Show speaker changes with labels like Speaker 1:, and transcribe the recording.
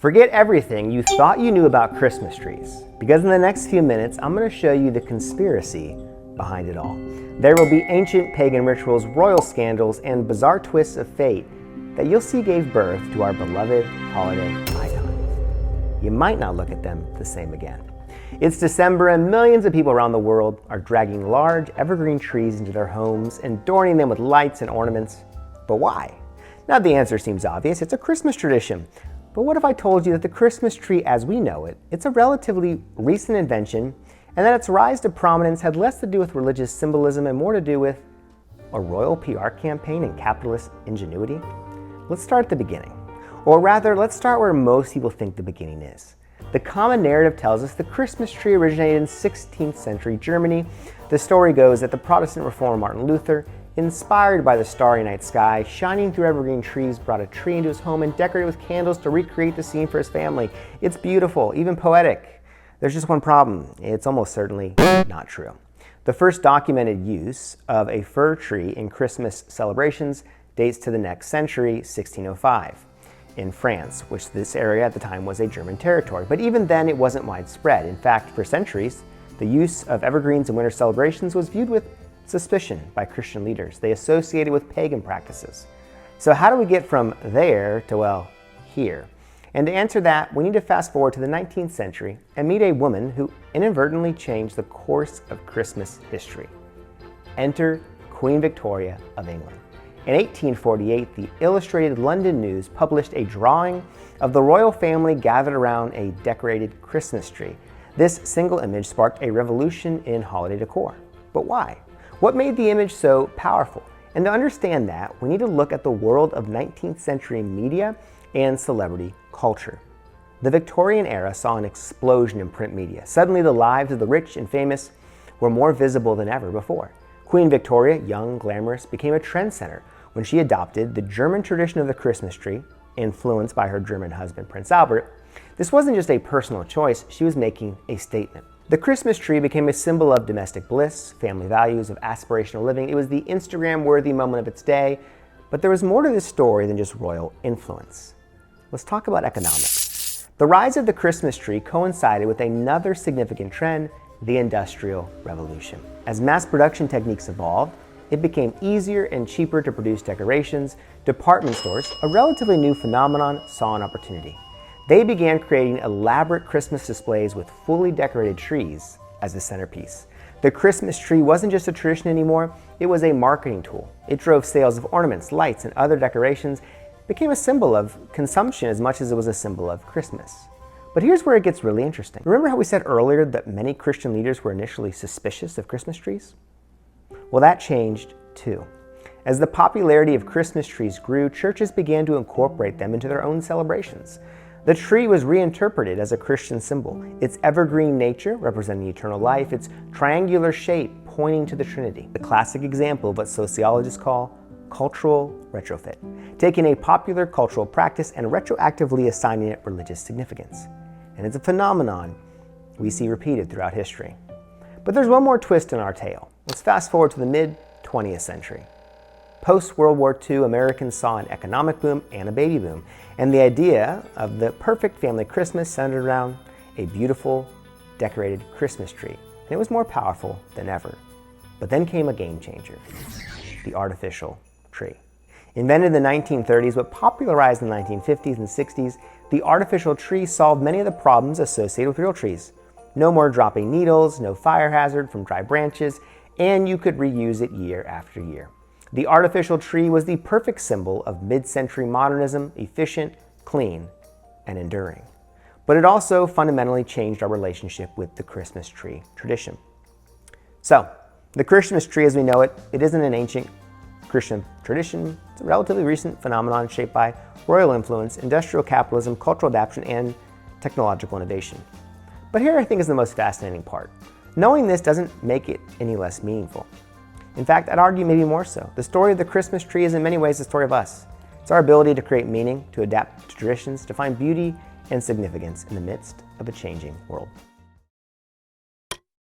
Speaker 1: Forget everything you thought you knew about Christmas trees, because in the next few minutes, I'm going to show you the conspiracy behind it all. There will be ancient pagan rituals, royal scandals, and bizarre twists of fate that you'll see gave birth to our beloved holiday icon. You might not look at them the same again. It's December and millions of people around the world are dragging large evergreen trees into their homes and adorning them with lights and ornaments. But why? Now the answer seems obvious. It's a Christmas tradition. But what if I told you that the Christmas tree as we know it, it's a relatively recent invention, and that its rise to prominence had less to do with religious symbolism and more to do with a royal PR campaign and capitalist ingenuity? Let's start at the beginning. Or rather, let's start where most people think the beginning is. The common narrative tells us the Christmas tree originated in 16th century Germany. The story goes that the Protestant reformer Martin Luther, inspired by the starry night sky, shining through evergreen trees, brought a tree into his home and decorated with candles to recreate the scene for his family. It's beautiful, even poetic. There's just one problem. It's almost certainly not true. The first documented use of a fir tree in Christmas celebrations dates to the next century, 1605, in France, which this area at the time was a German territory. But even then, it wasn't widespread. In fact, for centuries, the use of evergreens in winter celebrations was viewed with suspicion by Christian leaders. They associated with pagan practices. So how do we get from there to, well, here? And to answer that, we need to fast forward to the 19th century and meet a woman who inadvertently changed the course of Christmas history. Enter Queen Victoria of England. In 1848, the Illustrated London News published a drawing of the royal family gathered around a decorated Christmas tree. This single image sparked a revolution in holiday decor. But why? What made the image so powerful? And to understand that, we need to look at the world of 19th century media and celebrity culture. The Victorian era saw an explosion in print media. Suddenly, the lives of the rich and famous were more visible than ever before. Queen Victoria, young, glamorous, became a trendsetter when she adopted the German tradition of the Christmas tree, influenced by her German husband, Prince Albert. This wasn't just a personal choice, she was making a statement. The Christmas tree became a symbol of domestic bliss, family values, of aspirational living. It was the Instagram-worthy moment of its day, but there was more to this story than just royal influence. Let's talk about economics. The rise of the Christmas tree coincided with another significant trend, the Industrial Revolution. As mass production techniques evolved, it became easier and cheaper to produce decorations. Department stores, a relatively new phenomenon, saw an opportunity. They began creating elaborate Christmas displays with fully decorated trees as the centerpiece. The Christmas tree wasn't just a tradition anymore, it was a marketing tool. It drove sales of ornaments, lights, and other decorations. It became a symbol of consumption as much as it was a symbol of Christmas. But here's where it gets really interesting. Remember how we said earlier that many Christian leaders were initially suspicious of Christmas trees? Well, that changed too. As the popularity of Christmas trees grew, churches began to incorporate them into their own celebrations. The tree was reinterpreted as a Christian symbol, its evergreen nature representing eternal life, its triangular shape pointing to the Trinity. The classic example of what sociologists call cultural retrofit, taking a popular cultural practice and retroactively assigning it religious significance. And it's a phenomenon we see repeated throughout history. But there's one more twist in our tale. Let's fast forward to the mid-20th century. Post-World War II, Americans saw an economic boom and a baby boom, and the idea of the perfect family Christmas centered around a beautiful, decorated Christmas tree, and it was more powerful than ever. But then came a game changer, the artificial tree. Invented in the 1930s, but popularized in the 1950s and 60s, the artificial tree solved many of the problems associated with real trees. No more dropping needles, no fire hazard from dry branches, and you could reuse it year after year. The artificial tree was the perfect symbol of mid-century modernism, efficient, clean, and enduring. But it also fundamentally changed our relationship with the Christmas tree tradition. So, the Christmas tree as we know it, it isn't an ancient Christian tradition. It's a relatively recent phenomenon shaped by royal influence, industrial capitalism, cultural adaptation, and technological innovation. But here I think is the most fascinating part. Knowing this doesn't make it any less meaningful. In fact, I'd argue maybe more so. The story of the Christmas tree is in many ways the story of us. It's our ability to create meaning, to adapt to traditions, to find beauty and significance in the midst of a changing world.